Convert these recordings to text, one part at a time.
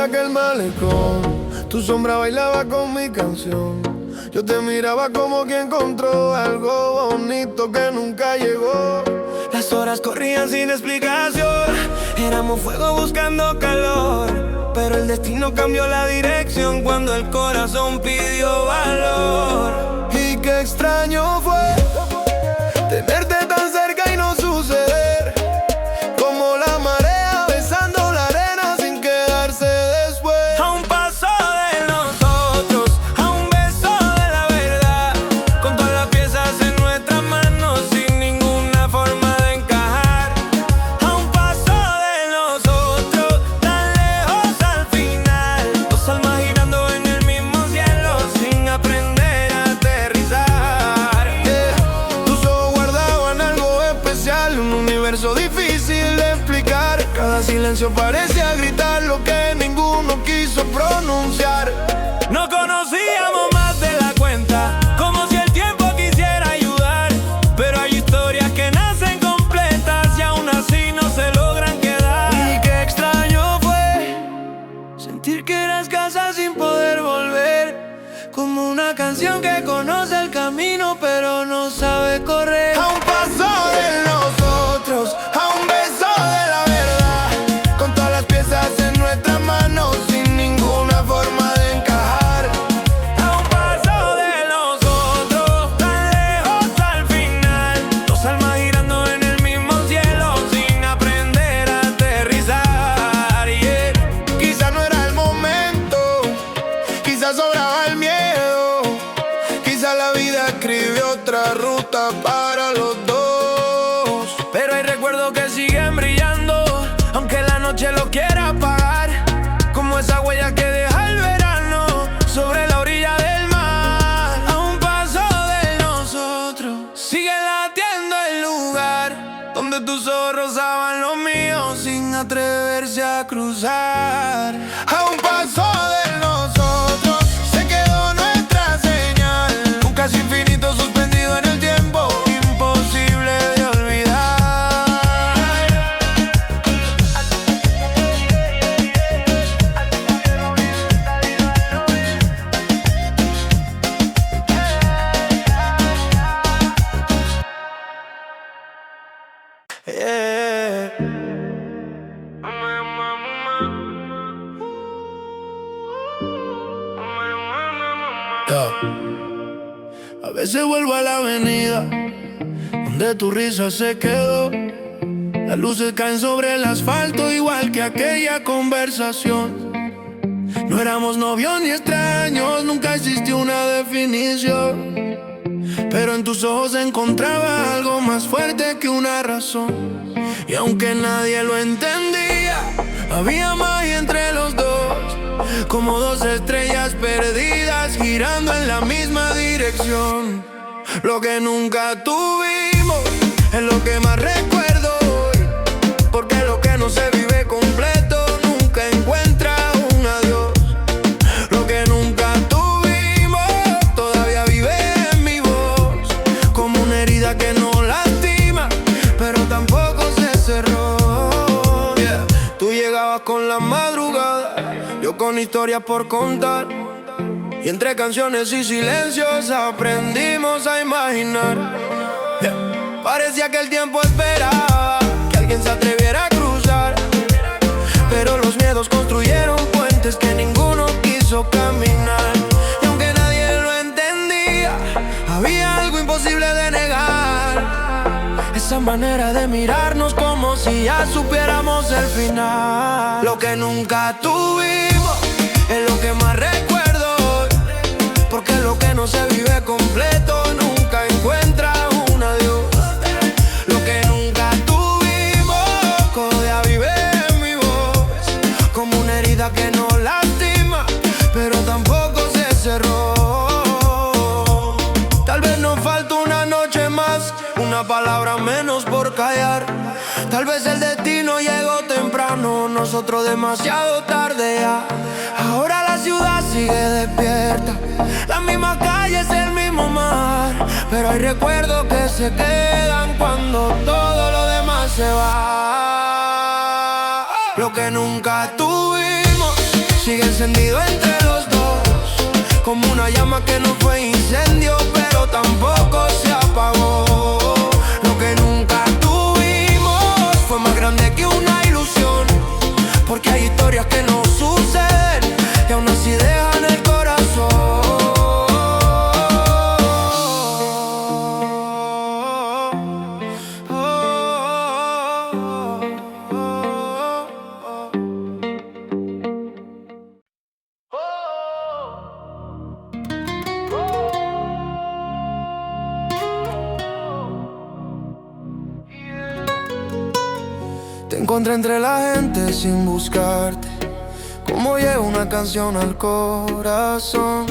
aquel malecón, tu sombra bailaba con mi canción. Yo te miraba como que encontró algo bonito que nunca llegó. Las horas corrían sin explicación, éramos fuego buscando calor, pero el destino cambió la dirección cuando el corazón pidió valor. Y qué extraño fue tenerte tan cerca y no suceder, como la marea besando la arena sin quedarse después. A un paso de nosotros, a un beso de la verdad, con todas las piezas en nuestras manos sin ninguna forma de encajar. A un paso de nosotros, tan lejos al final, dos almas girando en el mismo cielo sin aprender a aterrizar. Tus ojos guardaban algo especial, un universo difícil de explicar. Cada silencio parecía gritar lo que ninguno quiso pronunciar. No conocíamos más de la cuenta, como si el tiempo quisiera ayudar, pero hay historias que nacen completas y aún así no se logran quedar. Y qué extraño fue sentir que eras casa sin poder volver, Como una canción que conoce el camino pero no sabe correr. a un paso de nosotros, a un beso de la verdad, con todas las piezas en nuestras manos sin ninguna forma de encajar. A un paso de nosotros, tan lejos al final, dos almas girando en el mismo cielo sin aprender a aterrizar. Yeah. Quizás no era el momento, quizás sobraba el miedo, quizás la vida escribió otra ruta para los dos. Pero hay recuerdos que siguen brillando, aunque la noche lo quiera apagar, como esa huella que deja el verano sobre la orilla del mar. A un paso de nosotros sigue latiendo el lugar donde tus ojos rozaban los míos sin atreverse a cruzar. A un paso de nosotros se quedó nuestra señal, un casi infinito suspendido en el tiempo, imposible de olvidar. Yeah. A veces vuelvo a la avenida donde tu risa se quedó. Las luces caen sobre el asfalto igual que aquella conversación. No éramos novios ni extraños, nunca existió una definición, pero en tus ojos encontraba algo más fuerte que una razón. Y aunque nadie lo entendía, había magia entre los dos, como dos estrellas perdidas girando en la misma dirección. Lo que nunca tuvimos es lo que más recuerdo hoy, porque lo que no se vive completo nunca encuentra un adiós. Lo que nunca tuvimos todavía vive en mi voz, como una herida que no lastima, pero tampoco se cerró. Yeah. Tú llegabas con la madrugada, yo con historias por contar, y entre canciones y silencios aprendimos a imaginar. Yeah. Parecía que el tiempo esperaba que alguien se atreviera a cruzar, pero los miedos construyeron puentes que ninguno quiso caminar. Y aunque nadie lo entendía, había algo imposible de negar, esa manera de mirarnos como si ya supiéramos el final. Lo que nunca tuvimos es lo que más recuerdo hoy, porque lo que no se vive completo nunca encuentra un adiós. Lo que nunca tuvimos todavía vive en mi voz, como una herida que no lastima, pero tampoco se cerró. Tal vez nos falta una noche más, una palabra menos por callar. Tal vez el destino llegó temprano, nosotros demasiado tarde ya. Ahora la ciudad sigue despierta, las mismas calles, el mismo mar, pero hay recuerdos que se quedan cuando todo lo demás se va. Lo que nunca tuvimos sigue encendido entre los dos, como una llama que no fue incendio, pero tampoco se apagó. Lo que nunca tuvimos fue más grande que una ilusión, porque hay historias que no suceden y aún así dejan el corazón. Te encontré entre la gente sin buscarte, como llega una canción al corazón.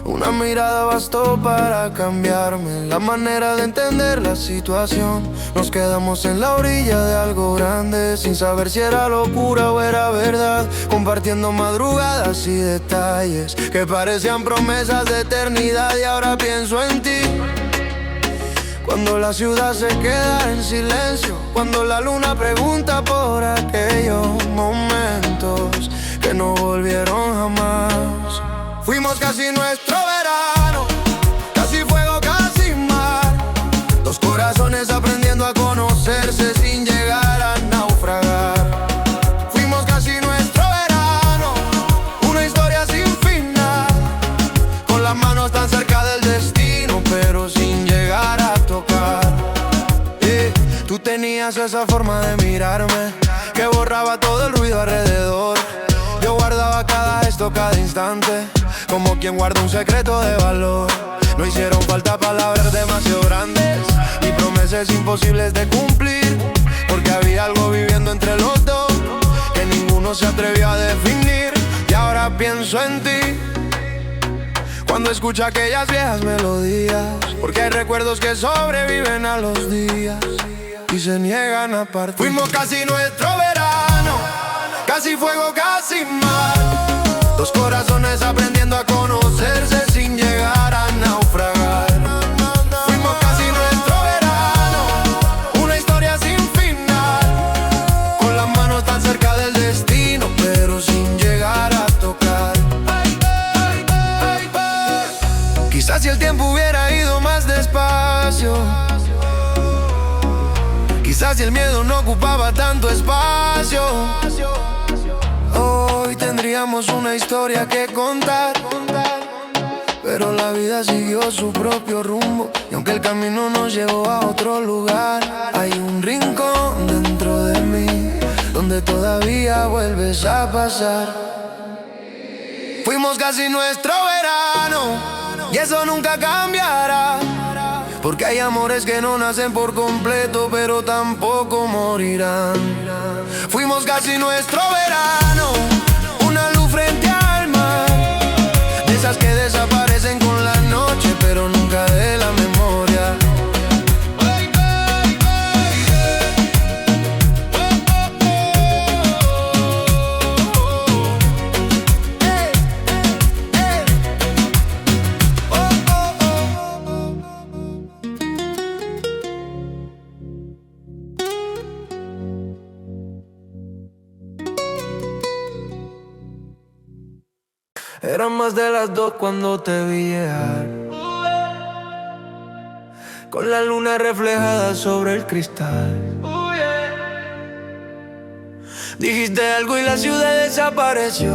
Una mirada bastó para cambiarme la manera de entender la situación. Nos quedamos en la orilla de algo grande, sin saber si era locura o era verdad, compartiendo madrugadas y detalles que parecían promesas de eternidad. Y ahora pienso en ti, cuando la ciudad se queda en silencio, cuando la luna pregunta por aquellos momentos que no volvieron jamás. Fuimos casi nuestro verano, casi fuego, casi mar. Dos corazones aprendiendo a conocerse sin llegar a naufragar. Fuimos casi nuestro verano, una historia sin final, con las manos tan cerca del destino, pero sin llegar a tocar. Tú tenías esa forma de mirarme que borraba todo el ruido alrededor. Yo guardaba cada gesto, cada instante, como quien guarda un secreto de valor. No hicieron falta palabras demasiado grandes ni promesas imposibles de cumplir, porque había algo viviendo entre los dos que ninguno se atrevió a definir. Y ahora pienso en ti, cuando escucho aquellas viejas melodías, porque hay recuerdos que sobreviven a los días y se niegan a partir. Fuimos casi nuestro verano, casi fuego, casi mar. Dos corazones aprendiendo a conocerse sin llegar a naufragar. Fuimos casi nuestro verano, una historia sin final, con las manos tan cerca del destino, pero sin llegar a tocar. Quizás si el tiempo hubiera ido más despacio, quizás si el miedo no ocupaba tanto espacio, hoy tendríamos una historia que contar. Pero la vida siguió su propio rumbo, y aunque el camino nos llevó a otro lugar, hay un rincón dentro de mí donde todavía vuelves a pasar. Fuimos casi nuestro verano, y eso nunca cambiará, porque hay amores que no nacen por completo, pero tampoco morirán. Fuimos casi nuestro verano, una luz frente al mar, de esas que desaparecen con la noche, pero nunca de la memoria. Eran más de las 2 cuando te vi llegar, con la luna reflejada sobre el cristal. Dijiste algo y la ciudad desapareció,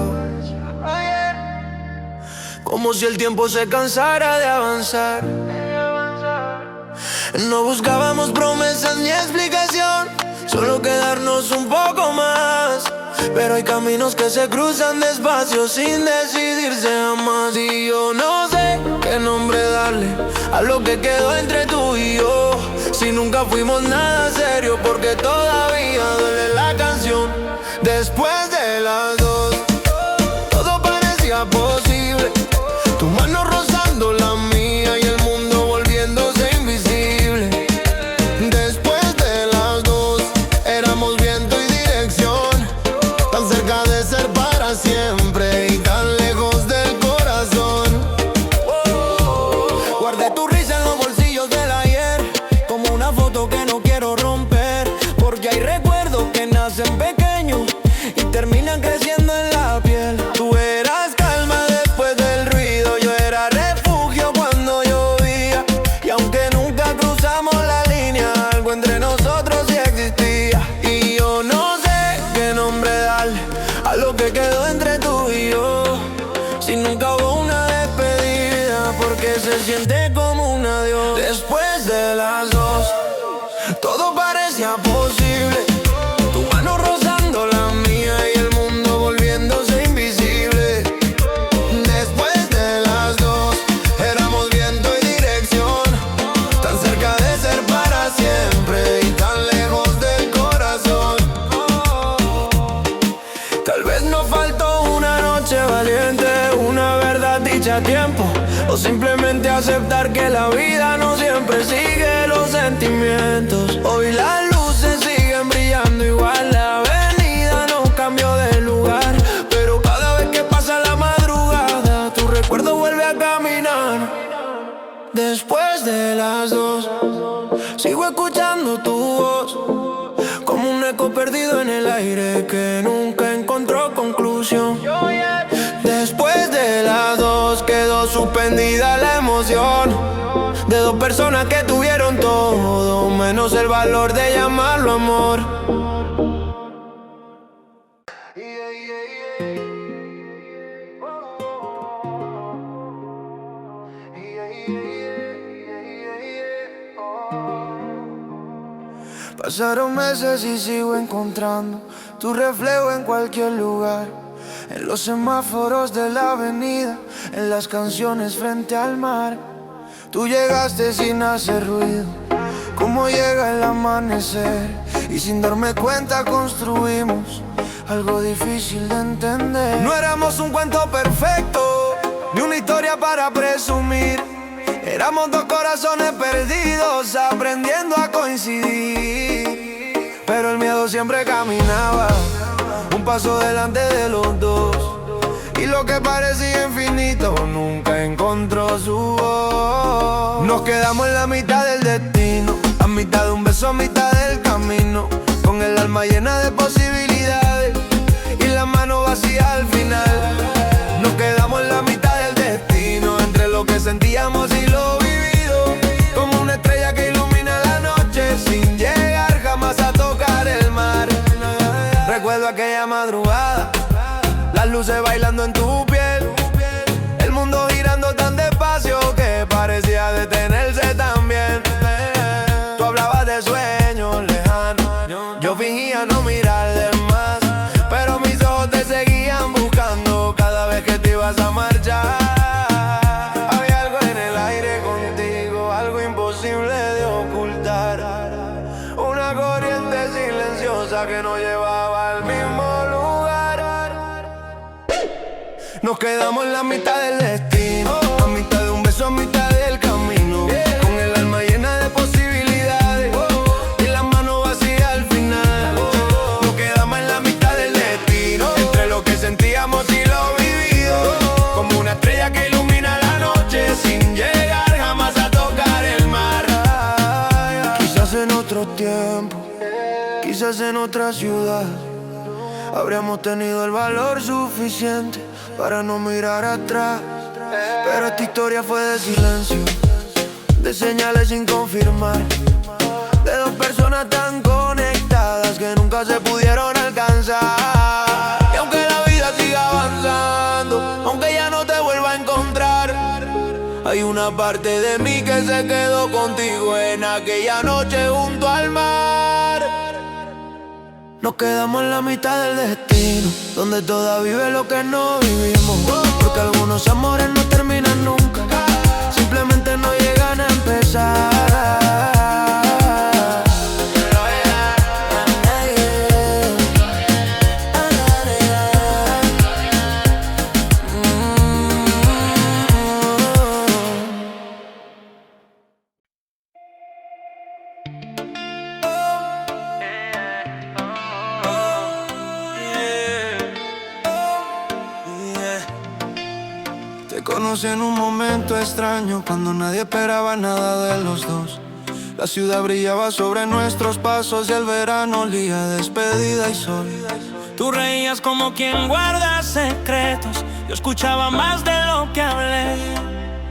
como si el tiempo se cansara de avanzar. No buscábamos promesas ni explicación, solo quedarnos un poco más. Pero hay caminos que se cruzan despacio sin decidirse jamás. Y yo no sé qué nombre darle a lo que quedó entre tú y yo, si nunca fuimos nada serio, porque todavía duele la canción. Después de las 2 todo parecía posible, tu mano rozando la mía y el mundo volviéndose invisible. Después de las 2 éramos viento y dirección, tan cerca de ser para siempre y tan lejos del corazón. Guardé tu risa en los bolsillos del ayer, como una foto que no quiero romper, porque hay recuerdos que nacen pequeños y terminan creciendo en la si nunca hubo una despedida, porque se siente como un adiós. Después de las dos, todo parecía posible. Tu mano rozando la mía y el mundo volviéndose invisible. Después de las dos, éramos viento y dirección, tan cerca de ser para siempre y tan lejos del corazón. Tal vez nos faltó una noche valiente, una verdad dicha a tiempo, o simplemente aceptar que la vida no siempre sigue los sentimientos. Hoy las luces siguen brillando igual, la avenida no cambió de lugar, pero cada vez que pasa la madrugada, tu recuerdo vuelve a caminar. Después de las dos, sigo escuchando tu voz, como un eco perdido en el aire que nunca encontró conclusión. Después de las dos, quedó suspendida la emoción de dos personas que tuvieron todo, menos el valor de llamarlo amor. Pasaron meses y sigo encontrando tu reflejo en cualquier lugar, en los semáforos de la avenida, en las canciones frente al mar. Tú llegaste sin hacer ruido, como llega el amanecer, y sin darme cuenta construimos algo difícil de entender. No éramos un cuento perfecto, ni una historia para presumir. Éramos dos corazones perdidos, aprendiendo a coincidir. Pero el miedo siempre caminaba un paso delante de los dos, y lo que parecía infinito nunca encontró su voz. Nos quedamos en la mitad del destino, a mitad de un beso, a mitad del camino, con el alma llena de posibilidades y la mano vacía al final. Nos quedamos en la mitad del destino, entre lo que sentíamos y lo vivido, como una estrella que ilumina la noche sin llegar jamás a tocar el mar. Recuerdo aquella madrugada, las luces bailando en tu piel, el mundo girando tan despacio que parecía detenerse también. Tú hablabas de sueños lejanos, yo fingía no mirar de más, pero mis ojos te seguían buscando cada vez que te ibas a marchar. Había algo en el aire contigo, algo imposible de ocultar, una corriente silenciosa que nos llevaba al mismo lugar. Nos quedamos en la mitad del destino, a mitad de un beso, a mitad del camino, con el alma llena de posibilidades y las manos vacías al final. Nos quedamos en la mitad del destino, entre lo que sentíamos y lo vivido, como una estrella que ilumina la noche sin llegar jamás a tocar el mar. Quizás en otro tiempo, quizás en otra ciudad, habríamos tenido el valor suficiente para no mirar atrás, pero esta historia fue de silencio, de señales sin confirmar, de dos personas tan conectadas que nunca se pudieron alcanzar. Y aunque la vida siga avanzando, aunque ya no te vuelva a encontrar, hay una parte de mí que se quedó contigo en aquella noche junto al mar. Nos quedamos en la mitad del destino, donde todavía vive lo que no vivimos, porque algunos amores no terminan nunca, simplemente no llegan a empezar. Te conocí en un momento extraño, cuando nadie esperaba nada de los dos. La ciudad brillaba sobre nuestros pasos y el verano olía a despedida y sol. Tú reías como quien guarda secretos, yo escuchaba más de lo que hablé.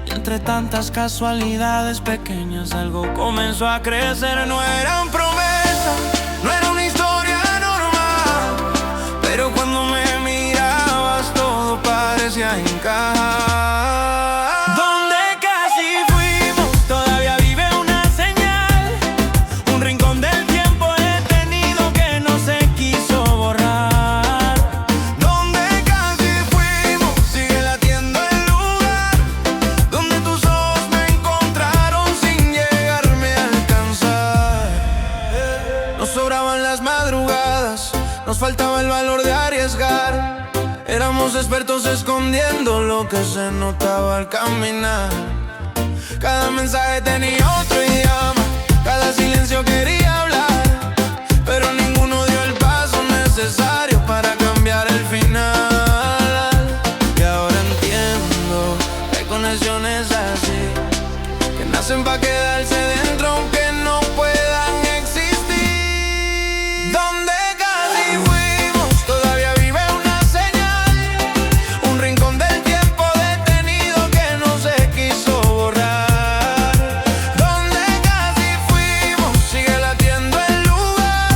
Y entre tantas casualidades pequeñas algo comenzó a crecer. No eran promesas, no era una historia normal, pero cuando me mirabas todo parecía encajar. Donde casi fuimos, todavía vive una señal. Un rincón del tiempo detenido que no se quiso borrar. Donde casi fuimos, sigue latiendo el lugar donde tus ojos me encontraron sin llegarme a alcanzar. Nos sobraban las madrugadas, nos faltaba el valor de arriesgar. Éramos expertos escondiendo lo que se notaba al caminar. Cada mensaje tenía otro idioma, cada silencio quería hablar, pero ninguno dio el paso necesario para cambiar el final. Y ahora entiendo que hay conexiones así, que nacen pa' quedarse dentro aunque no puedan existir. Donde casi fuimos, todavía vive una señal. Un rincón del tiempo detenido que no se quiso borrar. Donde casi fuimos, sigue latiendo el lugar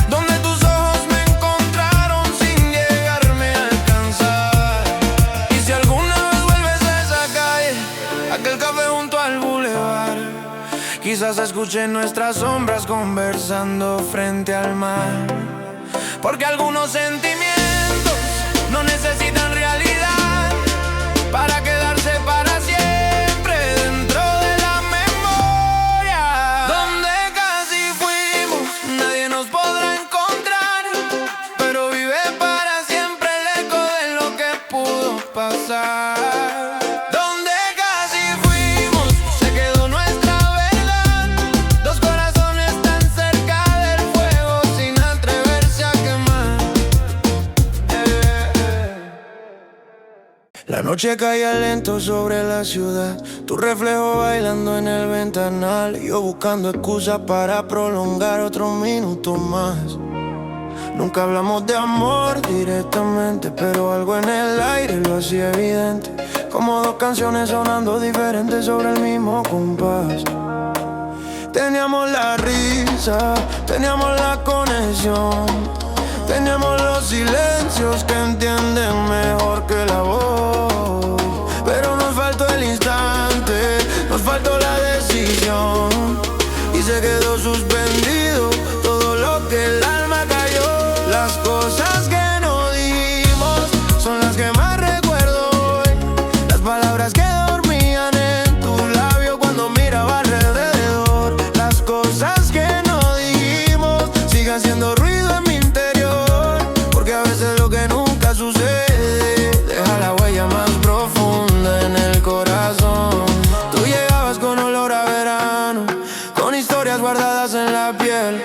donde tus ojos me encontraron sin llegarme a alcanzar. Y si alguna vez vuelves a esa calle, aquel café junto al bulevar, quizás escuche nuestras sombras conversando frente al mar. Porque algunos sentimientos no necesitan realidad para quedarse para siempre dentro de la memoria. Donde casi fuimos, nadie nos podrá encontrar, pero vive para siempre el eco de lo que pudo pasar. Donde casi fuimos, se quedó nuestra verdad. Dos corazones tan cerca del fuego sin atreverse a quemar. La noche caía lento sobre la ciudad, tu reflejo bailando en el ventanal, y yo buscando excusas para prolongar otro minuto más. Nunca hablamos de amor directamente, pero algo en el aire lo hacía evidente, como dos canciones sonando diferentes sobre el mismo compás. Teníamos la risa, teníamos la conexión, teníamos los silencios que entienden mejor que la voz. Pero nos faltó el instante, nos faltó la decisión, y se quedó suspendido todo lo que el alma cayó. Las cosas que no dijimos son las que más recuerdo hoy. Las palabras que dormían en tu labio cuando miraba alrededor. Las cosas que no dijimos siguen haciendo ruido en mi interior, porque a veces lo que nunca sucede deja la huella más profunda en el corazón. Tú llegabas con olor a verano, con historias guardadas en la piel.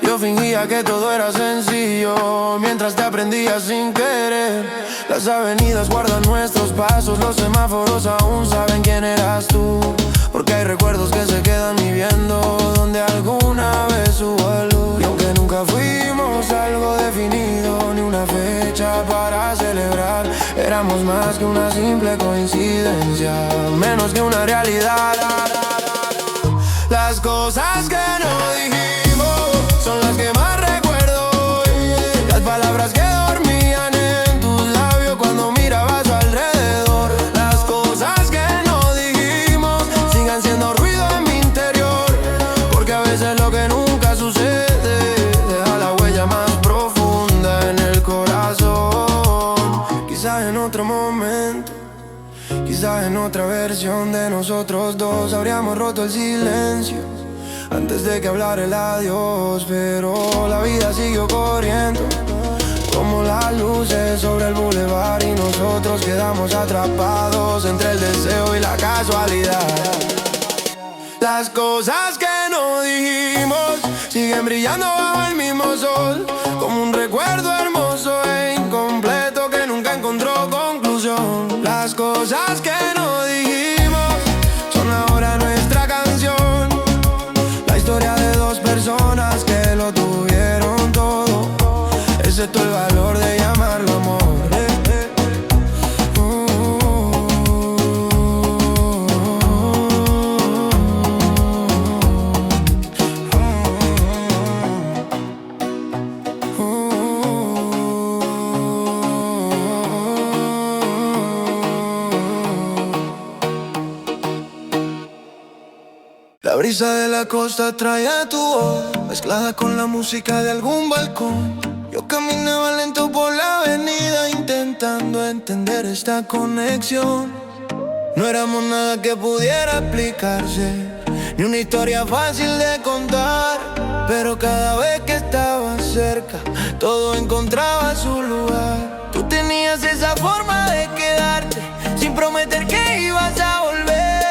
Yo fingía que todo era sencillo mientras te aprendía sin querer. Las avenidas guardan nuestros pasos, los semáforos aún saben quién eras tú, porque hay recuerdos que se quedan viviendo donde alguna vez hubo luz. Y aunque nunca fuimos algo definido, ni una fecha para celebrar, éramos más que una simple coincidencia, menos que una realidad. Las cosas que no dijimos son las que más recuerdo hoy. Las palabras que dormían en tus labios cuando mirabas a su alrededor. Las cosas que no dijimos siguen siendo ruido en mi interior, porque a veces lo que nunca sucede deja la huella más profunda en el corazón. Quizás en otro momento, quizás en otra versión de nosotros dos, habríamos roto el silencio antes de que hablara el adiós. Pero la vida siguió corriendo como las luces sobre el bulevar, y nosotros quedamos atrapados entre el deseo y la casualidad. Las cosas que no dijimos siguen brillando bajo el mismo sol, como un recuerdo hermoso e incompleto que nunca encontró conclusión. Las cosas que no dijimos son ahora nuestra canción, la historia de dos personas que lo tuvieron todo, excepto el valor de llamarlo amor. brisa de la costa traía tu voz, mezclada con la música de algún balcón. Yo caminaba lento por la avenida, intentando entender esta conexión. No éramos nada que pudiera explicarse, ni una historia fácil de contar, pero cada vez que estabas cerca, todo encontraba su lugar. Tú tenías esa forma de quedarte, sin prometer que ibas a volver,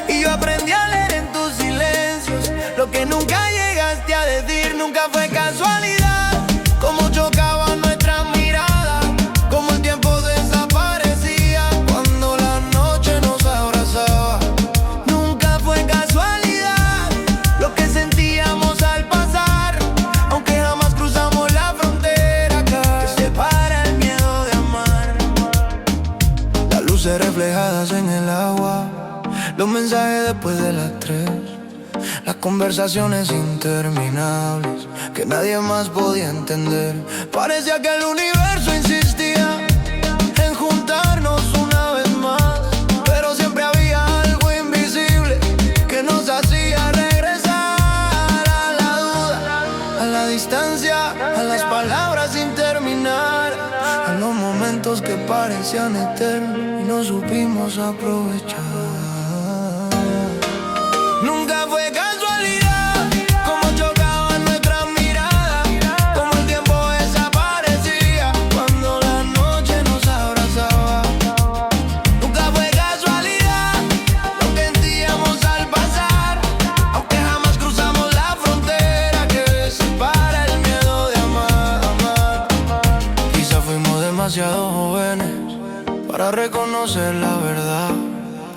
y yo aprendí a leer en tus silencios lo que nunca llegaste a decir. Nunca fue casualidad cómo chocaban nuestras miradas, cómo el tiempo desaparecía cuando la noche nos abrazaba. Nunca fue casualidad lo que sentíamos al pasar, aunque jamás cruzamos la frontera que separa el miedo de amar. Las luces reflejadas en el agua, los mensajes después de las 3, las conversaciones interminables que nadie más podía entender. Parecía que el universo insistía en juntarnos una vez más, pero siempre había algo invisible que nos hacía regresar a la duda, a la distancia, a las palabras sin terminar, a los momentos que parecían eternos y no supimos aprovechar. Nunca fue casualidad cómo chocaban nuestras miradas, cómo el tiempo desaparecía cuando la noche nos abrazaba. Nunca fue casualidad lo que sentíamos al pasar, aunque jamás cruzamos la frontera que separa el miedo de amar. Quizá fuimos demasiado jóvenes para reconocer la verdad,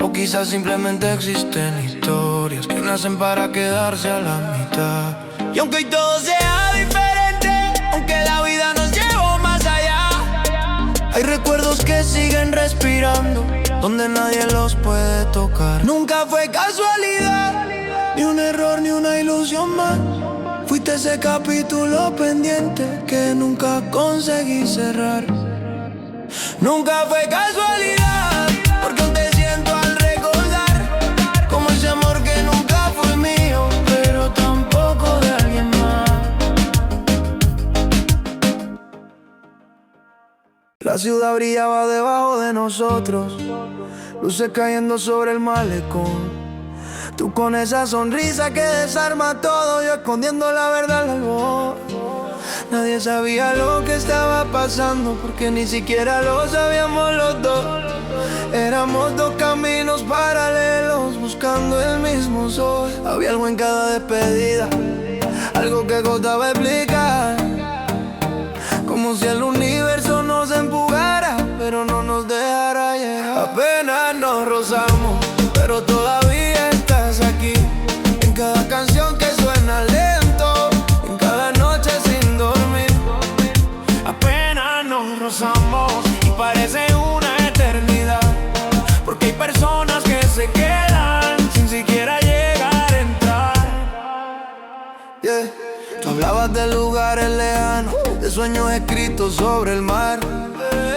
o quizás simplemente existen historias que nacen para quedarse a la mitad. Y aunque hoy todo sea diferente, aunque la vida nos llevó más allá, hay recuerdos que siguen respirando, donde nadie los puede tocar. Nunca fue casualidad, ni un error, ni una ilusión más. Fuiste ese capítulo pendiente que nunca conseguí cerrar. Nunca fue casualidad, porque aún te siento al recordar como ese amor que nunca fue mío, pero tampoco de alguien más. La ciudad brillaba debajo de nosotros, luces cayendo sobre el malecón. Tú con esa sonrisa que desarma todo, yo escondiendo la verdad al albor. Nadie sabía lo que estaba pasando, porque ni siquiera lo sabíamos los dos. Éramos dos caminos paralelos, buscando el mismo sol. Había algo en cada despedida, algo que costaba explicar, como si el universo nos empujara, pero no nos dejara llegar. Apenas nos rozamos, pero todavía estás aquí, en cada canción que suena lento, en cada noche sin dormir. Apenas nos rozamos y parece una eternidad, porque hay personas que se quedan sin siquiera llegar a entrar. Yeah. Tú hablabas de lugares lejanos, de sueños escritos sobre el mar.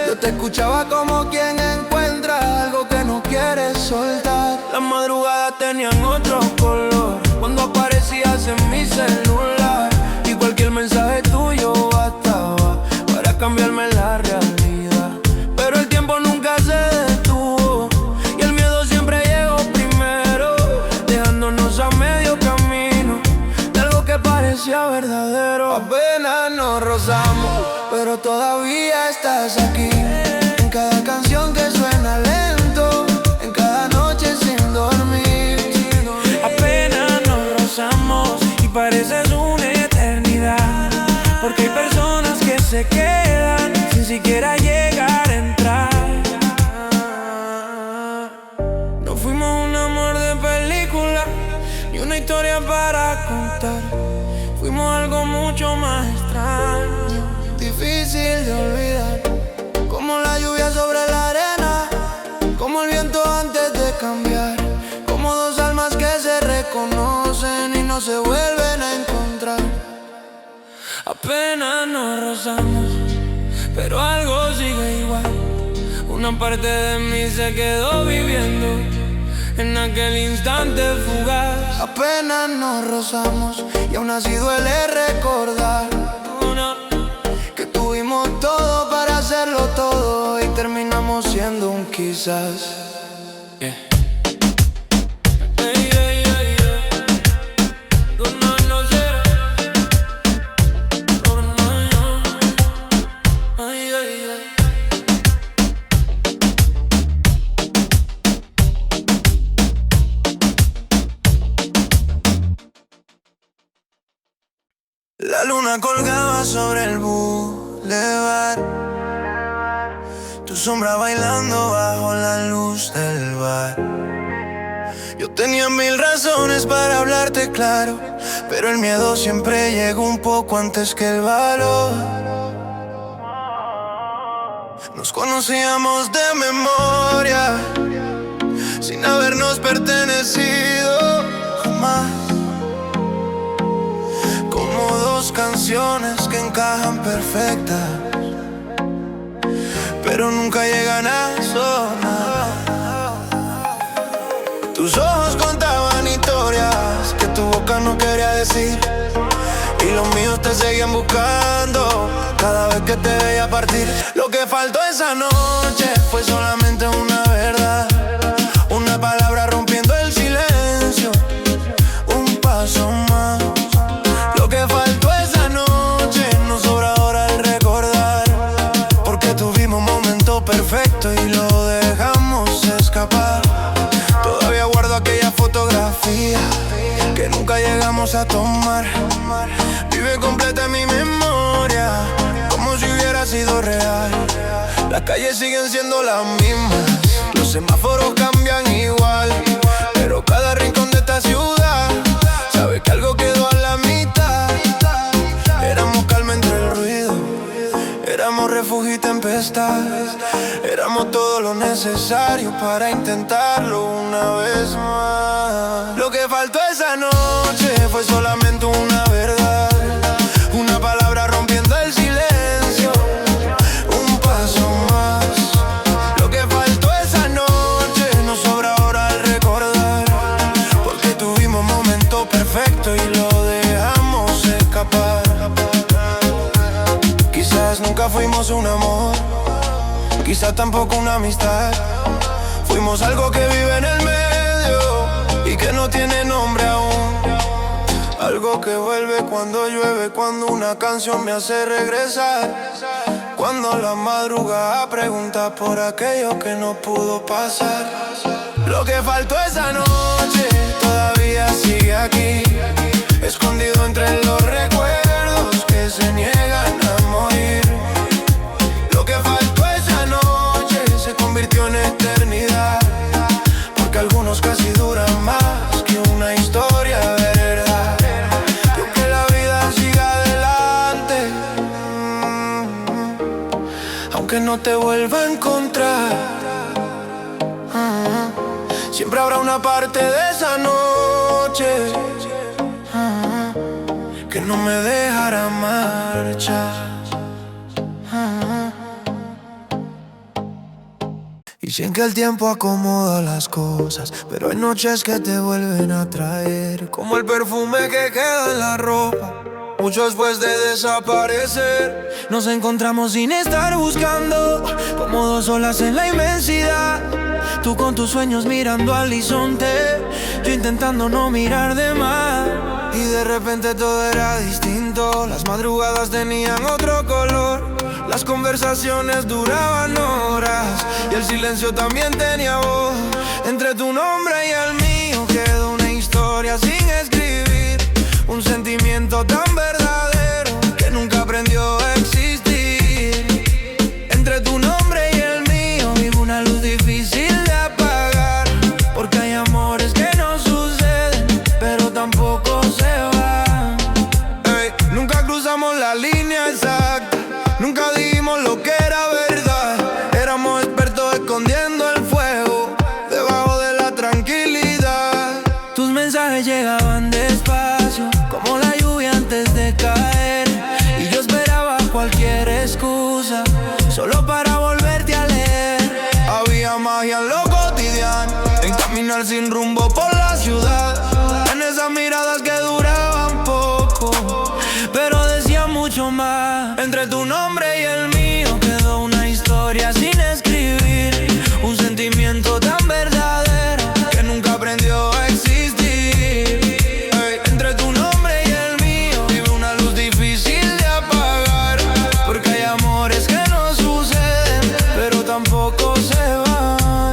Yo te escuchaba como quien encuentra algo que no quiere soltar. Las madrugadas tenían otro color cuando aparecías en mi celular, y cualquier mensaje tuyo bastaba para cambiarme la realidad. Pero el tiempo nunca se detuvo y el miedo siempre llegó primero, dejándonos a medio camino de algo que parecía verdadero. Apenas nos rozamos, pero todavía estás aquí, en cada canción que suena lento, en cada noche sin dormir. Apenas nos rozamos y pareces una eternidad, porque hay personas que se quedan sin siquiera llegar a entrar. No fuimos un amor de película, ni una historia para contar. Fuimos algo mucho más extraño, difícil de olvidar, como la lluvia sobre la arena, como el viento antes de cambiar, como dos almas que se reconocen y no se vuelven a encontrar. Apenas nos rozamos, pero algo sigue igual. Una parte de mí se quedó viviendo en aquel instante fugaz. Apenas nos rozamos y aún así duele recordar que tuvimos todo para hacerlo todo y terminamos siendo un quizás. La luna colgaba sobre el bulevar, tu sombra bailando bajo la luz del bar. Yo tenía mil razones para hablarte claro, pero el miedo siempre llegó un poco antes que el valor. Nos conocíamos de memoria, sin habernos pertenecido jamás. Como dos canciones que encajan perfectas, pero nunca llegan a sonar. Tus ojos contaban historias que tu boca no quería decir, y los míos te seguían buscando cada vez que te veía partir. Lo que faltó esa noche fue solamente una verdad, una palabra rompiendo el silencio, un paso más. Lo que faltó esa noche nos sobra ahora al recordar, porque tuvimos un momento perfecto y lo dejamos escapar. Todavía guardo aquella fotografía que nunca llegamos a tomar. Vive completa en mi memoria, como si hubiera sido real. Las calles siguen siendo las mismas, los semáforos cambian igual, pero cada rincón de esta ciudad sabe que algo quedó a la mitad. Éramos calma entre el ruido, éramos refugio y tempestad, éramos todo lo necesario para intentarlo una vez más. Lo que faltó esa noche fue solamente una verdad, una palabra rompiendo el silencio, un paso más. Lo que faltó esa noche nos sobra ahora al recordar, porque tuvimos un momento perfecto y lo dejamos escapar. Quizás nunca fuimos un amor, quizás tampoco una amistad. Fuimos algo que vive en el medio y que no tiene nombre aún. Algo que vuelve cuando llueve, cuando una canción me hace regresar, cuando la madrugada pregunta por aquello que no pudo pasar. Lo que faltó esa noche todavía sigue aquí, escondido entre los recuerdos que se niegan a morir. Lo que faltó esa noche se convirtió en eternidad, porque algunos casi duran más que una historia de verdad. Y aunque la vida siga adelante, aunque no te vuelva a encontrar, siempre habrá una parte de esa noche que no me dejará marchar. Y sé que el tiempo acomoda las cosas, pero hay noches que te vuelven a traer, como el perfume que queda en la ropa mucho después de desaparecer. Nos encontramos sin estar buscando, como dos olas en la inmensidad. Tú con tus sueños mirando al horizonte, yo intentando no mirar de más. Y de repente todo era distinto, las madrugadas tenían otro color, las conversaciones duraban horas y el silencio también tenía voz. Entre tu nombre y el mío quedó una historia sin escribir, un sentimiento tan verdadero que nunca aprendió a existir. Entre tu nombre y el mío vivo una luz difícil de apagar, porque hay amores que no suceden, pero tampoco se van. Ey, nunca cruzamos la línea exacta, nunca dijimos lo que era verdad. Éramos expertos escondiendo el fuego debajo de la tranquilidad. Tus mensajes llegaban despacio, como la lluvia antes cotidiano, en caminar sin rumbo por la ciudad, en esas miradas que duraban poco, pero decían mucho más. Entre tu nombre y el mío quedó una historia sin escribir, un sentimiento tan verdadero que nunca aprendió a existir. Hey, entre tu nombre y el mío vive una luz difícil de apagar, porque hay amores que no suceden, pero tampoco se van.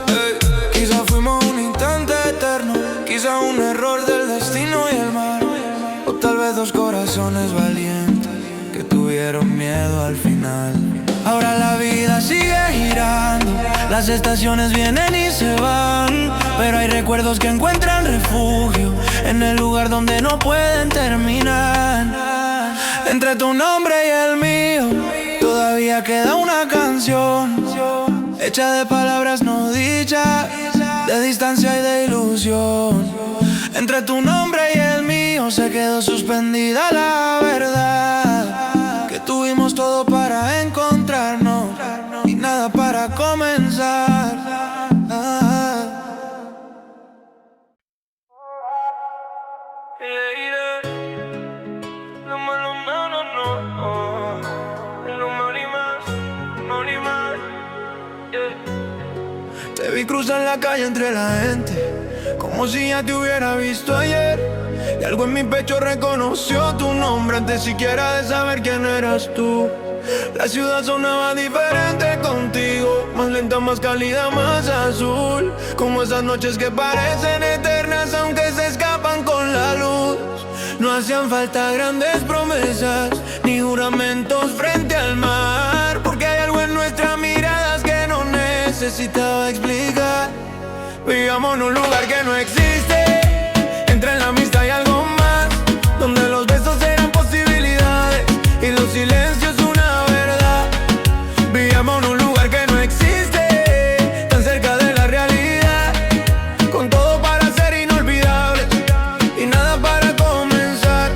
Hey, quizá fuimos un instante eterno, quizá un error del destino y el mar, o tal vez dos corazones valientes que tuvieron miedo al final. Ahora la vida sigue girando, las estaciones vienen y se van, pero hay recuerdos que encuentran refugio en el lugar donde no pueden terminar. Entre tu nombre y el mío todavía queda una canción hecha de palabras no dichas, de distancia y de ilusión. Entre tu nombre y el mío se quedó suspendida la verdad, que tuvimos todo para encontrarnos y nada para comenzar. Te vi cruzar la calle entre la gente, como si ya te hubiera visto ayer, y algo en mi pecho reconoció tu nombre antes siquiera de saber quién eras tú. La ciudad sonaba diferente contigo, más lenta, más cálida, más azul, como esas noches que parecen eternas aunque se escapan con la luz. No hacían falta grandes promesas ni juramentos frente al mar, porque hay algo en nuestras miradas que no necesitaba explicar. Vivíamos en un lugar que no existe, entre la amistad y algo más, donde los besos eran posibilidades y los silencios una verdad. Vivíamos en un lugar que no existe, tan cerca de la realidad, con todo para ser inolvidable y nada para comenzar.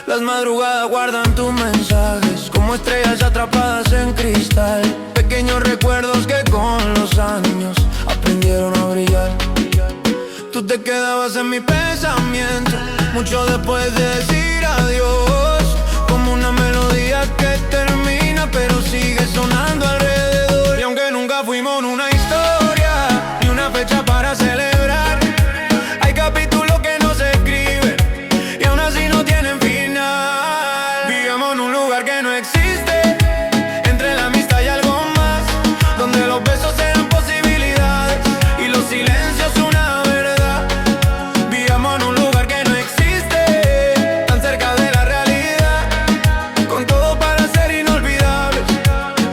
Las madrugadas guardan tus mensajes como estrellas atrapadas en cristal, pequeños recuerdos que con los años aprendieron a brillar. Tú te quedabas en mi pensamiento mucho después de decir adiós, como una melodía que termina pero sigue sonando alrededor. Y aunque nunca fuimos una historia ni una fecha para celebrar, hay capítulos que no se escriben y aún así no tienen final. Vivíamos en un lugar que no existe, entre la amistad y algo más, donde los besos eran posibilidades y los silencios una verdad. Vivíamos en un lugar que no existe, tan cerca de la realidad, con todo para ser inolvidables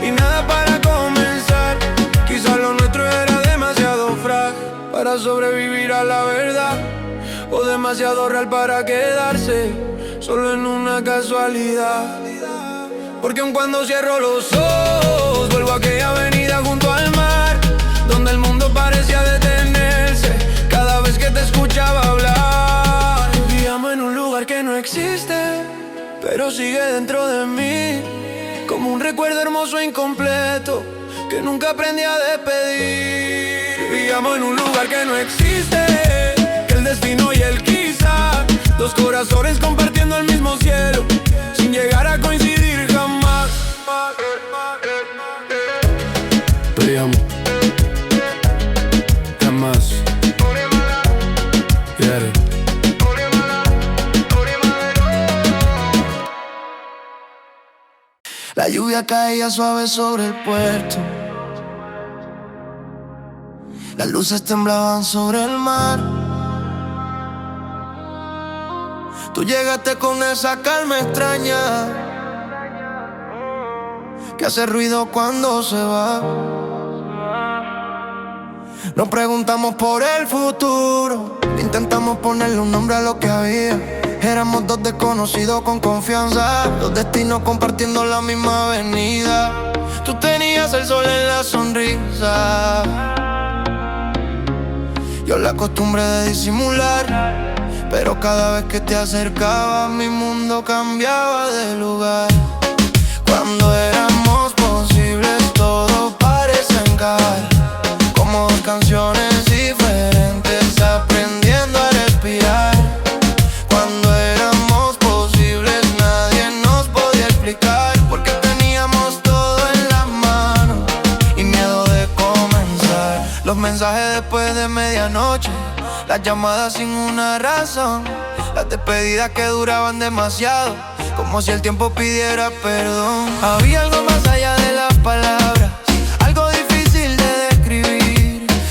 y nada para comenzar. Quizás lo nuestro era demasiado frágil para sobrevivir a la verdad, o demasiado real para quedarse solo en una casualidad. Porque aun cuando cierro los ojos vuelvo a aquella avenida junto al mar, donde el mundo parecía detenerse cada vez que te escuchaba hablar. Vivíamos en un lugar que no existe, pero sigue dentro de mí, como un recuerdo hermoso e incompleto que nunca aprendí a despedir. Vivíamos en un lugar que no existe, que el destino y el quizá, dos corazones compartiendo el mismo cielo, sin llegar a coincidir jamás. Te amo, jamás. Yeah. La lluvia caía suave sobre el puerto, las luces temblaban sobre el mar. Tú llegaste con esa calma extraña que hace ruido cuando se va. Nos preguntamos por el futuro, intentamos ponerle un nombre a lo que había. Éramos dos desconocidos con confianza, dos destinos compartiendo la misma avenida. Tú tenías el sol en la sonrisa, yo la costumbre de disimular, pero cada vez que te acercabas mi mundo cambiaba de lugar. Cuando éramos posibles todo parece encajar, como canciones diferentes, aprendiendo a respirar. Cuando éramos posibles nadie nos podía explicar, porque teníamos todo en las manos y miedo de comenzar. Los mensajes después de medianoche, las llamadas sin una razón, las despedidas que duraban demasiado, como si el tiempo pidiera perdón. Había algo más allá de las palabras, algo difícil de describir,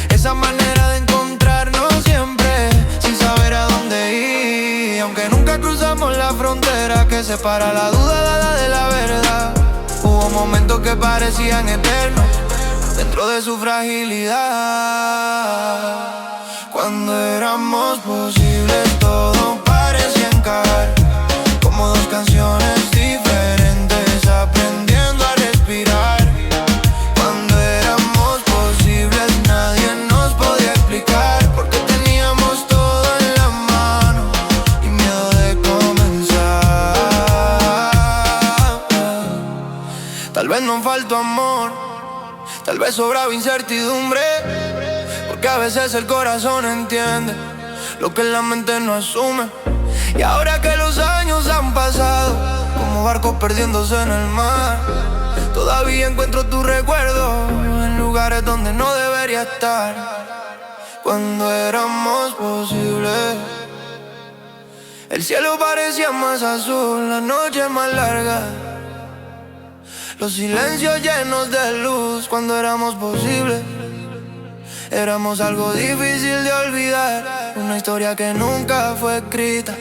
esa manera de encontrarnos siempre sin saber a dónde ir. Aunque nunca cruzamos la frontera que separa la duda de la verdad, hubo momentos que parecían eternos dentro de su fragilidad. Cuando éramos posibles todo parecía encajar, como dos canciones diferentes, aprendiendo a respirar. Cuando éramos posibles nadie nos podía explicar, porque teníamos todo en la mano y miedo de comenzar. Tal vez nos faltó amor, tal vez sobraba incertidumbre, porque a veces el corazón entiende lo que la mente no asume. Y ahora que los años han pasado, como barcos perdiéndose en el mar, todavía encuentro tu recuerdo en lugares donde no debería estar. Cuando éramos posibles, el cielo parecía más azul, la noche más larga, los silencios llenos de luz. Cuando éramos posibles, éramos algo difícil de olvidar, una historia que nunca fue escrita,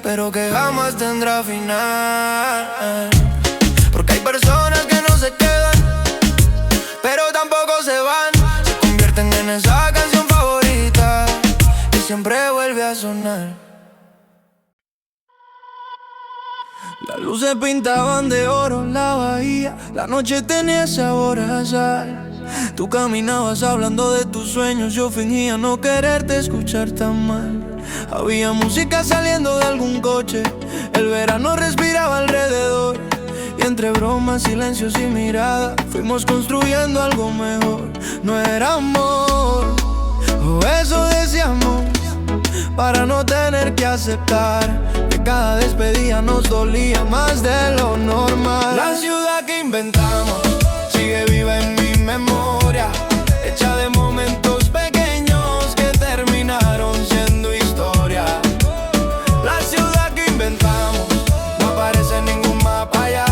pero que jamás tendrá final. Porque hay personas que no se quedan, pero tampoco se van, se convierten en esa canción favorita que siempre vuelve a sonar. Las luces pintaban de oro la bahía, la noche tenía sabor a sal. Tú caminabas hablando de tus sueños, yo fingía no quererte escuchar tan mal. Había música saliendo de algún coche, el verano respiraba alrededor, y entre bromas, silencios y miradas fuimos construyendo algo mejor. No era amor, o eso decíamos, para no tener que aceptar que cada despedida nos dolía más de lo normal. La ciudad que inventamos sigue viva en mi memoria, hecha de momentos pequeños que terminaron siendo historia. La ciudad que inventamos no aparece en ningún mapa allá,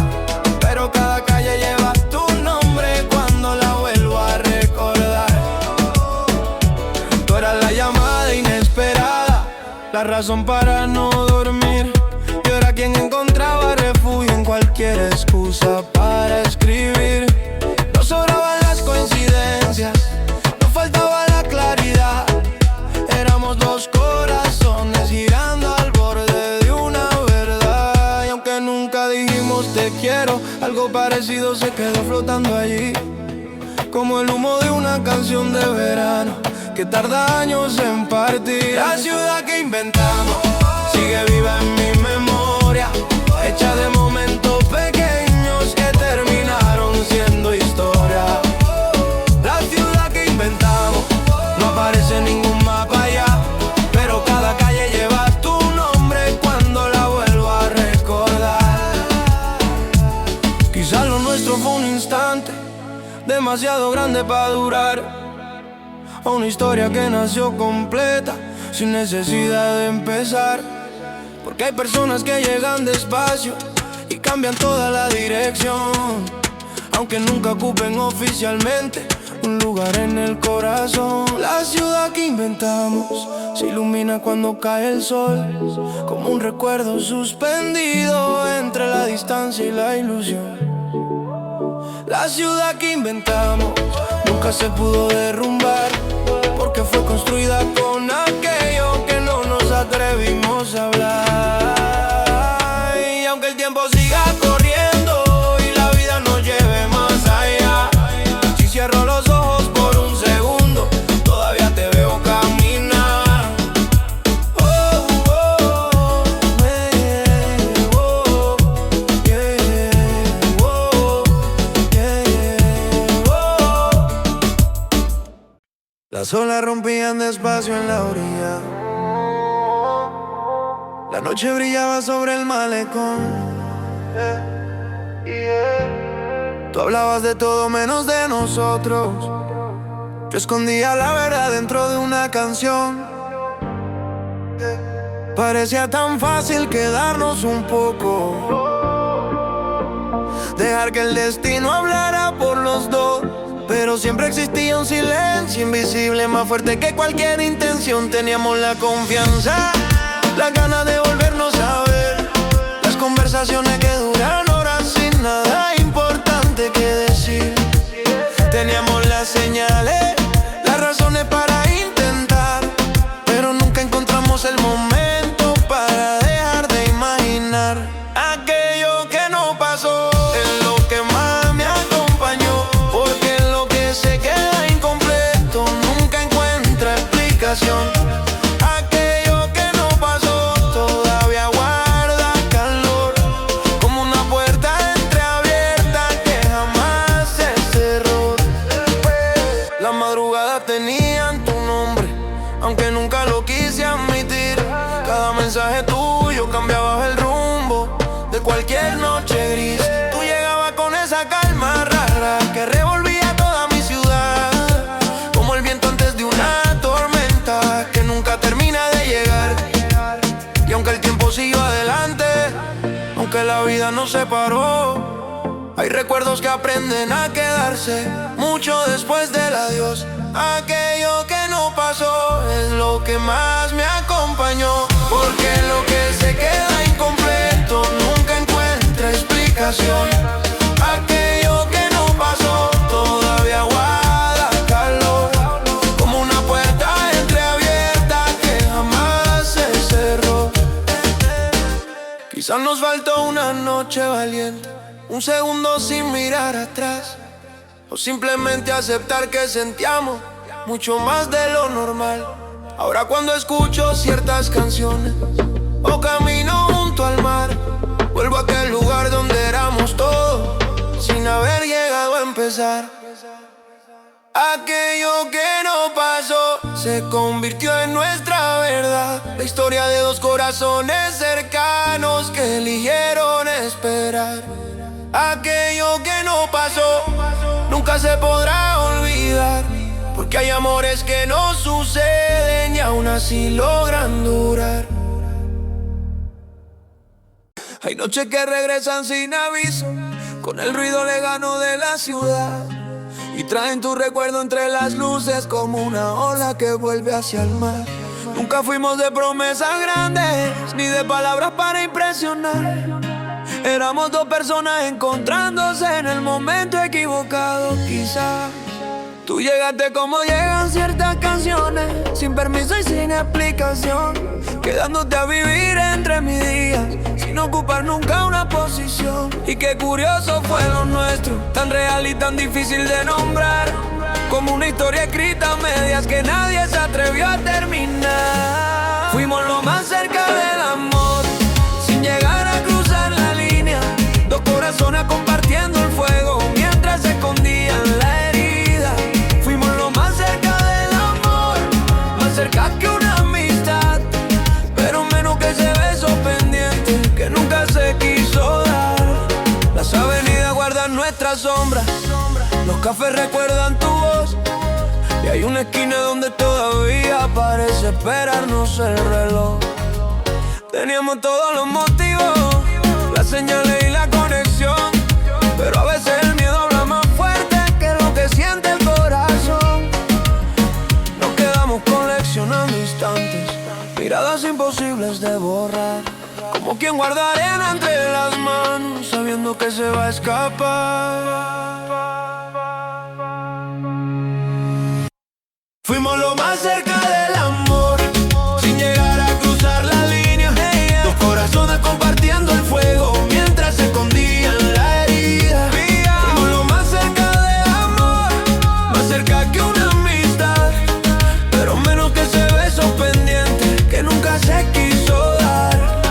pero cada calle lleva tu nombre cuando la vuelvo a recordar. Tú eras la llamada inesperada, la razón para no dormir, yo era quien encontraba refugio en cualquier excusa para escribir. No sobraban las coincidencias, no faltaba la claridad, éramos dos corazones girando al borde de una verdad. Y aunque nunca dijimos te quiero, algo parecido se quedó flotando allí, como el humo de una canción de verano que tarda años en partir. La ciudad que inventamos sigue viva en mi memoria, hecha de momentos pequeños que terminaron siendo historia. La ciudad que inventamos no aparece en ningún mapa allá, pero cada calle lleva tu nombre cuando la vuelvo a recordar. Quizás lo nuestro fue un instante demasiado grande para durar, o una historia que nació completa sin necesidad de empezar. Porque hay personas que llegan despacio y cambian toda la dirección, aunque nunca ocupen oficialmente un lugar en el corazón. La ciudad que inventamos se ilumina cuando cae el sol, como un recuerdo suspendido entre la distancia y la ilusión. La ciudad que inventamos nunca se pudo derrumbar, porque fue construida con aquello que no nos atrevimos a hablar. Y aunque el tiempo siga corriendo y la vida nos lleve más allá, si cierro los ojos por un segundo todavía te veo caminar. Oh, oh, oh, yeah, oh, yeah, oh. Las olas rompían despacio en la orilla. La noche brillaba sobre el malecón. Tú hablabas de todo menos de nosotros. Yo escondía la verdad dentro de una canción. Parecía tan fácil quedarnos un poco, dejar que el destino hablara por los dos. Pero siempre existía un silencio invisible, más fuerte que cualquier intención. Teníamos la confianza, las ganas de volvernos a ver, las conversaciones que duran horas sin nada importante que decir. Teníamos las señales, las razones para intentar, pero nunca encontramos el momento para dejar de imaginar. Aquello que no pasó es lo que más me acompañó, porque lo que se queda incompleto nunca encuentra explicación. Aquello que no pasó todavía guarda calor, como una puerta entreabierta que jamás se cerró. Las madrugadas tenían tu nombre, aunque nunca lo quise admitir. Cada mensaje tuyo cambiaba el rumbo de cualquier noche gris. Tú llegabas con esa calma rara que revolvía toda mi ciudad, como el viento antes de una tormenta que nunca termina de llegar. Y aunque el tiempo siguió adelante, aunque la vida nos separó, hay recuerdos que aprenden a quedarse mucho después del adiós. Aquello que no pasó es lo que más me acompañó, porque lo que se queda incompleto nunca encuentra explicación. Aquello que no pasó todavía guarda calor, como una puerta entreabierta que jamás se cerró. Quizás nos faltó una noche valiente, un segundo sin mirar atrás, o simplemente aceptar que sentíamos mucho más de lo normal. Ahora cuando escucho ciertas canciones o camino junto al mar, vuelvo a aquel lugar donde éramos todos sin haber llegado a empezar. Aquello que no pasó se convirtió en nuestra verdad, la historia de dos corazones cercanos que eligieron esperar. Aquello que no pasó nunca se podrá olvidar, porque hay amores que no suceden y aún así logran durar. Hay noches que regresan sin aviso, con el ruido lejano de la ciudad, y traen tu recuerdo entre las luces como una ola que vuelve hacia el mar. Nunca fuimos de promesas grandes, ni de palabras para impresionar. Éramos dos personas encontrándose en el momento equivocado. Quizás tú llegaste como llegan ciertas canciones, sin permiso y sin explicación, quedándote a vivir entre mis días, sin ocupar nunca una posición. Y qué curioso fue lo nuestro, tan real y tan difícil de nombrar, como una historia escrita a medias que nadie se atrevió a terminar. Fuimos lo más cerca del amor, sin llegar a cruzar la línea, dos corazones compartiendo el fuego mientras se escondían la herida. Fuimos lo más cerca del amor, más cerca que una amistad, pero menos que ese beso pendiente que nunca se quiso dar. Las avenidas guardan nuestra sombra, los cafés recuerdan tu voz, y hay una esquina donde todavía parece esperarnos el reloj. Teníamos todos los motivos, las señales y la conexión, pero a veces el miedo habla más fuerte que lo que siente el corazón. Nos quedamos coleccionando instantes, miradas imposibles de borrar, como quien guarda arena entre las manos sabiendo que se va a escapar. Fuimos lo más cerca del amor, sin llegar a cruzar la línea, dos corazones compartiendo el fuego mientras se escondían la herida. Fuimos lo más cerca del amor, más cerca que una amistad, pero menos que ese beso pendiente que nunca se quiso dar.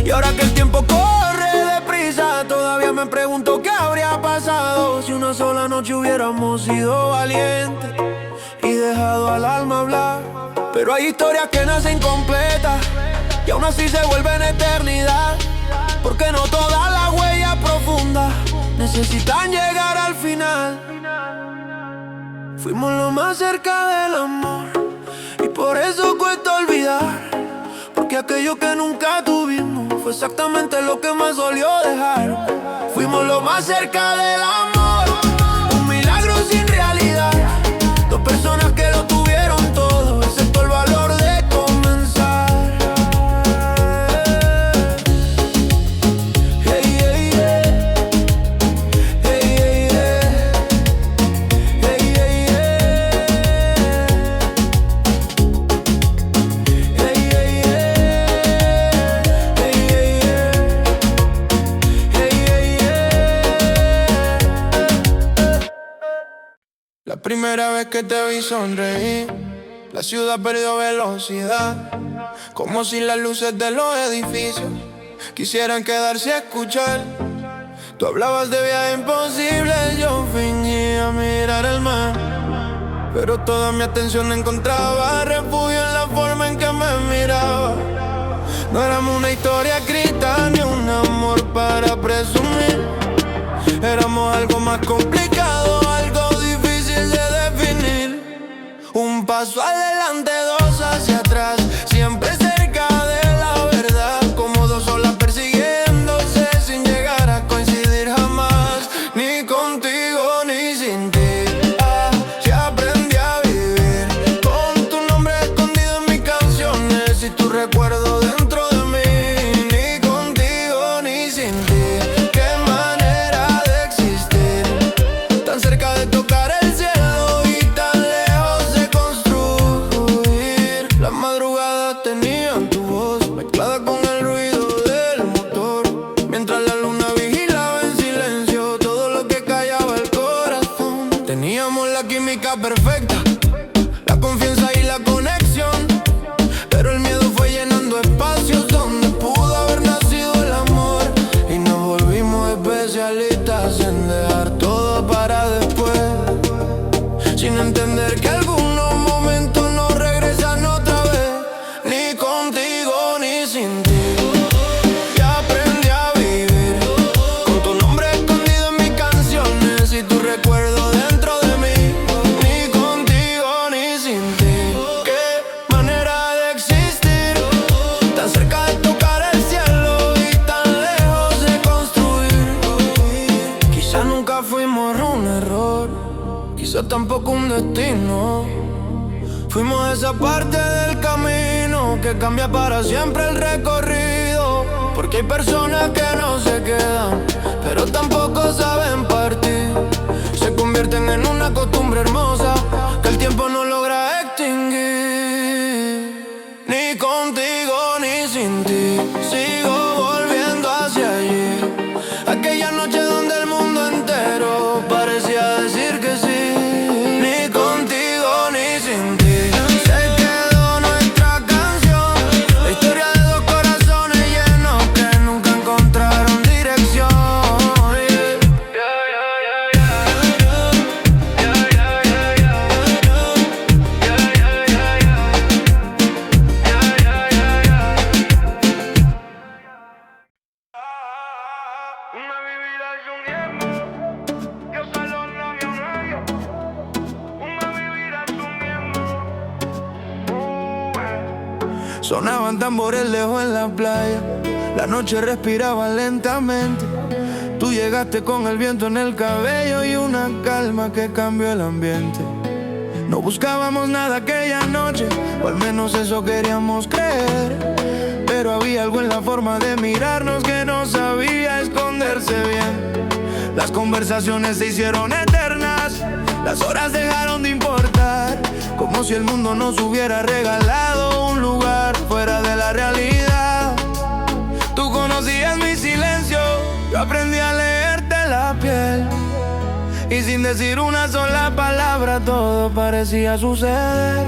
Y ahora que el tiempo corre deprisa, todavía me pregunto qué habría pasado si una sola noche hubiéramos sido valientes y dejado al alma hablar. Pero hay historias que nacen completas y aún así se vuelven eternidad. Porque no todas las huellas profundas necesitan llegar al final. Fuimos lo más cerca del amor y por eso cuesta olvidar. Porque aquello que nunca tuvimos fue exactamente lo que más dolió dejar. Fuimos lo más cerca del amor, un milagro sin realidad. Dos personas que lo tuvieron todo, excepto el valor de comenzar. Hey, hey, yeah. Hey, hey, yeah. Hey, hey, yeah. Hey, hey, yeah. Hey, hey, yeah. Hey, hey, yeah. La primera vez que te vi sonreír, la ciudad perdió velocidad, como si las luces de los edificios quisieran quedarse a escuchar. Tú hablabas de viajes imposibles, yo fingía mirar el mar, pero toda mi atención encontraba refugio en la forma en que me miraba. No éramos una historia escrita ni un amor para presumir. Éramos algo más complicado, algo difícil de definir. Un paso adelante, dos hacia atrás, siempre cerca de la verdad. Como dos olas persiguiéndose sin llegar a coincidir jamás. Ni contigo ni sin ti. Así aprendí a vivir, con tu nombre escondido en mis canciones y tu recuerdo dentro de mí. Ni contigo ni sin ti. Qué manera de existir, tan cerca de tocar el cielo y tan lejos de construir. Las madrugadas tenían tu voz mezclada con el ruido del motor, mientras la luna vigilaba en silencio todo lo que callaba el corazón. Teníamos la química perfecta, la confianza y la conexión, pero el miedo fue llenando espacios donde pudo haber nacido el amor. Y nos volvimos especialistas en dejar todo para después, sin entender que algunos momentos no regresan otra vez. Ni contigo ni sin ti. Ya aprendí a vivir, con tu nombre escondido en mis canciones y tu recuerdo dentro de mí. Ni contigo ni sin ti. Qué manera de existir, tan cerca de tocar el cielo y tan lejos de construir. Quizá nunca fuimos un error, quizá tampoco un destino. Fuimos esa parte del camino que cambia para siempre el recorrido. Porque hay personas que no se quedan, pero tampoco saben partir. Se convierten en una costumbre hermosa que el tiempo no logra extinguir. Ni contigo ni sin ti. Sigo volviendo hacia allí, aquella noche donde el mundo entero parecía decir que sí. Ni contigo ni sin ti. Se quedó nuestra canción, la historia de dos corazones llenos que nunca encontraron dirección. Una vivida es un tiempo, yo solo no había un rayo. Una vivida es un tiempo. Sonaban tambores lejos en la playa, la noche respiraba lentamente. Tú llegaste con el viento en el cabello y una calma que cambió el ambiente. No buscábamos nada aquella noche, o al menos eso queríamos creer. Pero había algo en la forma de mirarnos que no sabía esconderse bien. Las conversaciones se hicieron eternas, las horas dejaron de importar, como si el mundo nos hubiera regalado un lugar fuera de la realidad. Tú conocías mi silencio, yo aprendí a leerte la piel, y sin decir una sola palabra todo parecía suceder.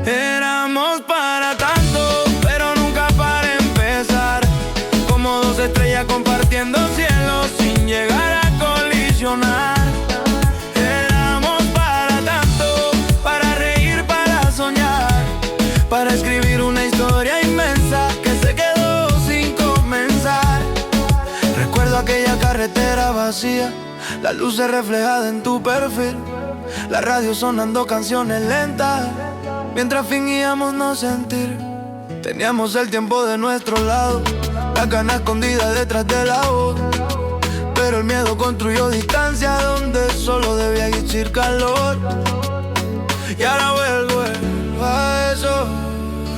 Éramos para tanto, pero nunca para empezar, como dos estrellas compartiendo cielo sin llegar a colisionar. Éramos para tanto, para reír, para carretera vacía, la luz reflejada en tu perfil, la radio sonando canciones lentas, mientras fingíamos no sentir. Teníamos el tiempo de nuestro lado, la gana escondida detrás de la voz, pero el miedo construyó distancia donde solo debía existir calor. Y ahora vuelvo a esos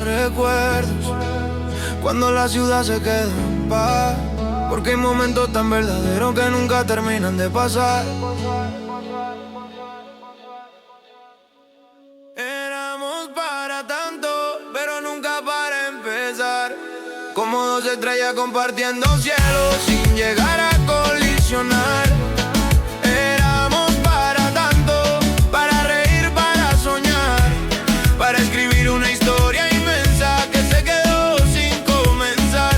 recuerdos, cuando la ciudad se queda en paz, porque hay momentos tan verdaderos que nunca terminan de pasar. Éramos para tanto, pero nunca para empezar, como dos estrellas compartiendo cielo sin llegar a colisionar. Éramos para tanto, para reír, para soñar, para escribir una historia inmensa que se quedó sin comenzar.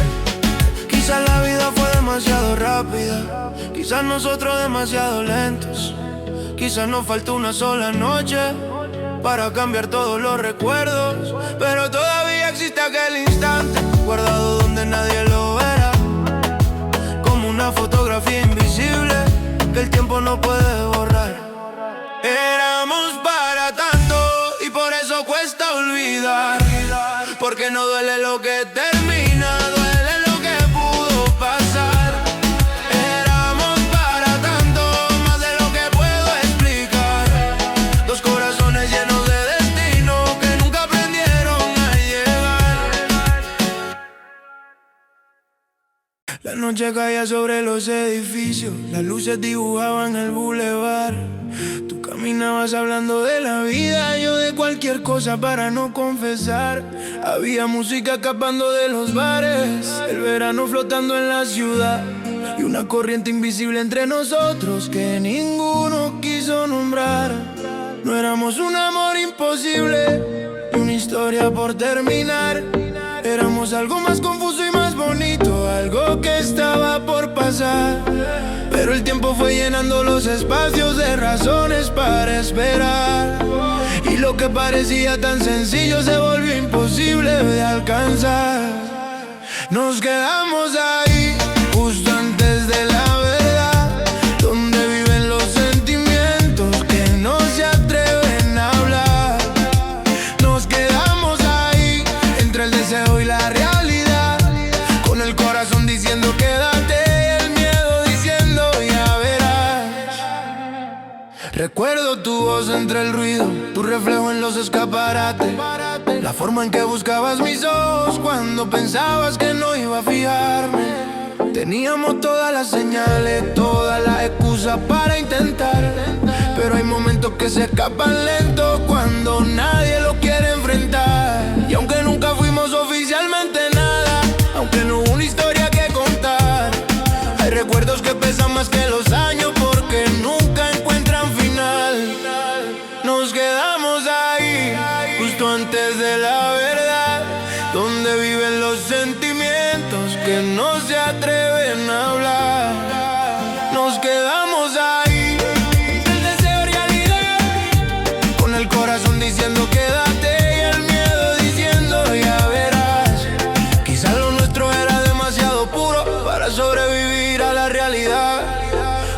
Quizás la vida fue demasiado rápida, quizás nosotros demasiado lentos, quizás nos faltó una sola noche para cambiar todos los recuerdos, pero todavía existe aquel instante guardado donde nadie lo verá, como una fotografía invisible que el tiempo no puede borrar. Éramos para tanto y por eso cuesta olvidar, porque no duele lo que termina, duele lo que pudo pasar. Éramos para tanto, más de lo que puedo explicar, dos corazones llenos de destino que nunca aprendieron a llegar. La noche caía sobre los edificios, las luces dibujaban el bulevar. Tú caminabas hablando de la vida, yo de cualquier cosa para no confesar. Había música escapando de los bares, el verano flotando en la ciudad, y una corriente invisible entre nosotros que ninguno quiso nombrar. No éramos un amor imposible y una historia por terminar. Éramos algo más confuso y más bonito, algo que estaba por pasar, pero el tiempo fue llenando los espacios de razones para esperar, y lo que parecía tan sencillo se volvió imposible de alcanzar. Nos quedamos ahí, justo antes de la verdad, donde viven los sentimientos que no se atreven a hablar. Nos quedamos ahí, entre el deseo y la realidad, con el corazón diciendo quédate y el miedo diciendo ya verás. Recuerdo tu voz entre el ruido, tu reflejo en los escaparates, la forma en que buscabas mis ojos cuando pensabas que no iba a fijarme. Teníamos todas las señales, todas las excusas para intentar, pero hay momentos que se escapan lento cuando nadie lo quiere enfrentar. Y aunque nunca fuimos oficialmente nada, aunque no hubo una historia que contar, hay recuerdos que pesan más que los años porque nunca encuentran final. Nos quedamos ahí, justo antes de la verdad, donde viven los sentimientos que no se atreven a hablar. Nos quedamos ahí, el deseo realidad, con el corazón diciendo quédate y el miedo diciendo ya verás. Quizás lo nuestro era demasiado puro para sobrevivir a la realidad,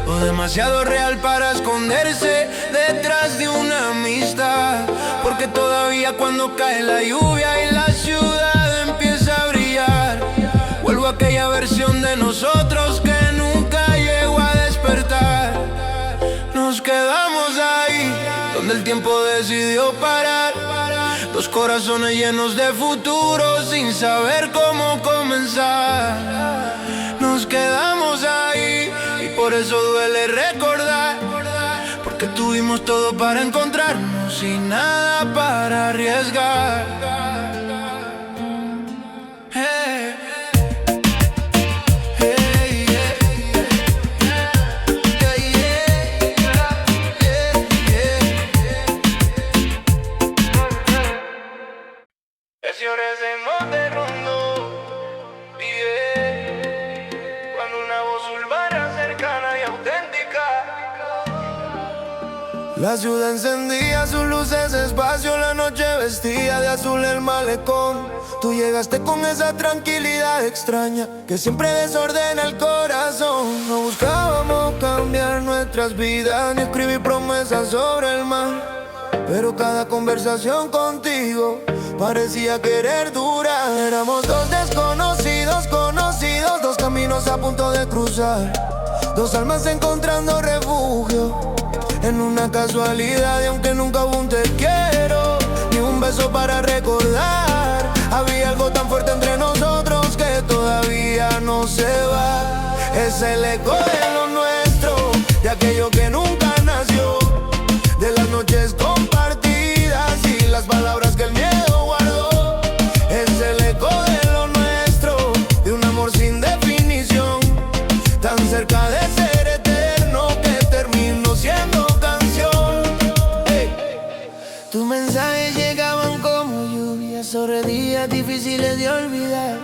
o demasiado real para esconderse detrás de una amistad, porque todavía cuando cae la lluvia y la ciudad empieza a brillar, vuelvo a aquella versión de nosotros que nunca llegó a despertar. Nos quedamos ahí, donde el tiempo decidió parar, dos corazones llenos de futuro sin saber cómo comenzar. Nos quedamos ahí y por eso duele recordar, porque tuvimos todo para encontrarnos y nada para arriesgar. Hey. Señores en Monterrondo vive cuando una voz urbana cercana y auténtica La ciudad encendía sus luces despacio, la noche vestía de azul el malecón. Tú llegaste con esa tranquilidad extraña que siempre desordena el corazón. No buscábamos cambiar nuestras vidas ni escribir promesas sobre el mar, pero cada conversación contigo parecía querer durar. Éramos dos desconocidos, conocidos, dos caminos a punto de cruzar, dos almas encontrando refugio en una casualidad. Y aunque nunca hubo un te quiero ni un beso para recordar, había algo tan fuerte entre nosotros que todavía no se va. Es el eco de lo nuestro, de aquello que nunca nació, de las noches compartidas y las palabras que el miedo guardó. Es el eco de lo nuestro, de un amor sin definición, tan cerca de ser eterno que terminó siendo canción. Hey. Tus mensajes llegaban como lluvia sobre días difíciles de olvidar,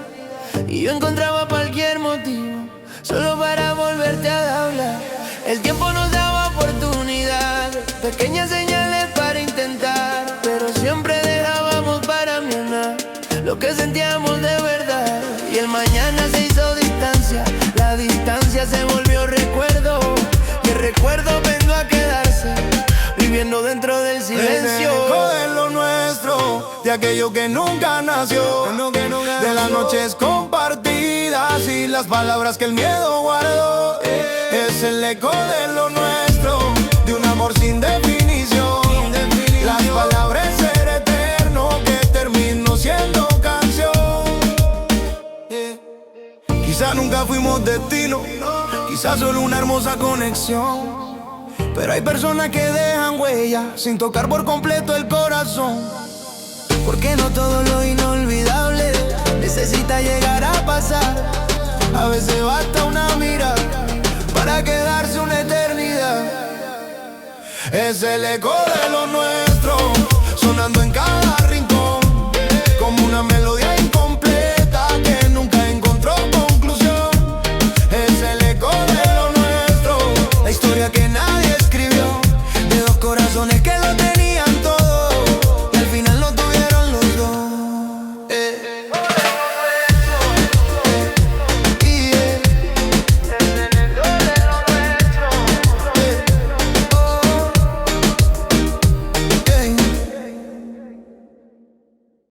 y yo encontraba cualquier motivo solo para volverte a hablar. El tiempo nos daba oportunidad, pequeñas señales para intentar, pero siempre dejábamos para mañana lo que sentíamos de verdad. Y el mañana se hizo distancia, la distancia se volvió recuerdo, y el recuerdo vino a quedarse, viviendo dentro del silencio. El eco de lo nuestro, de aquello que nunca nació, de las noches compartidas y las palabras que el miedo guardó. Es el eco de lo nuestro, de un amor sin definición, las palabras ser eterno que terminó siendo canción. Quizás nunca fuimos destino, quizás solo una hermosa conexión, pero hay personas que dejan huella sin tocar por completo el corazón. Porque no todo lo inolvidable necesita llegar a pasar. A veces basta una mirada para quedarse una eternidad. Es el eco de lo nuevo,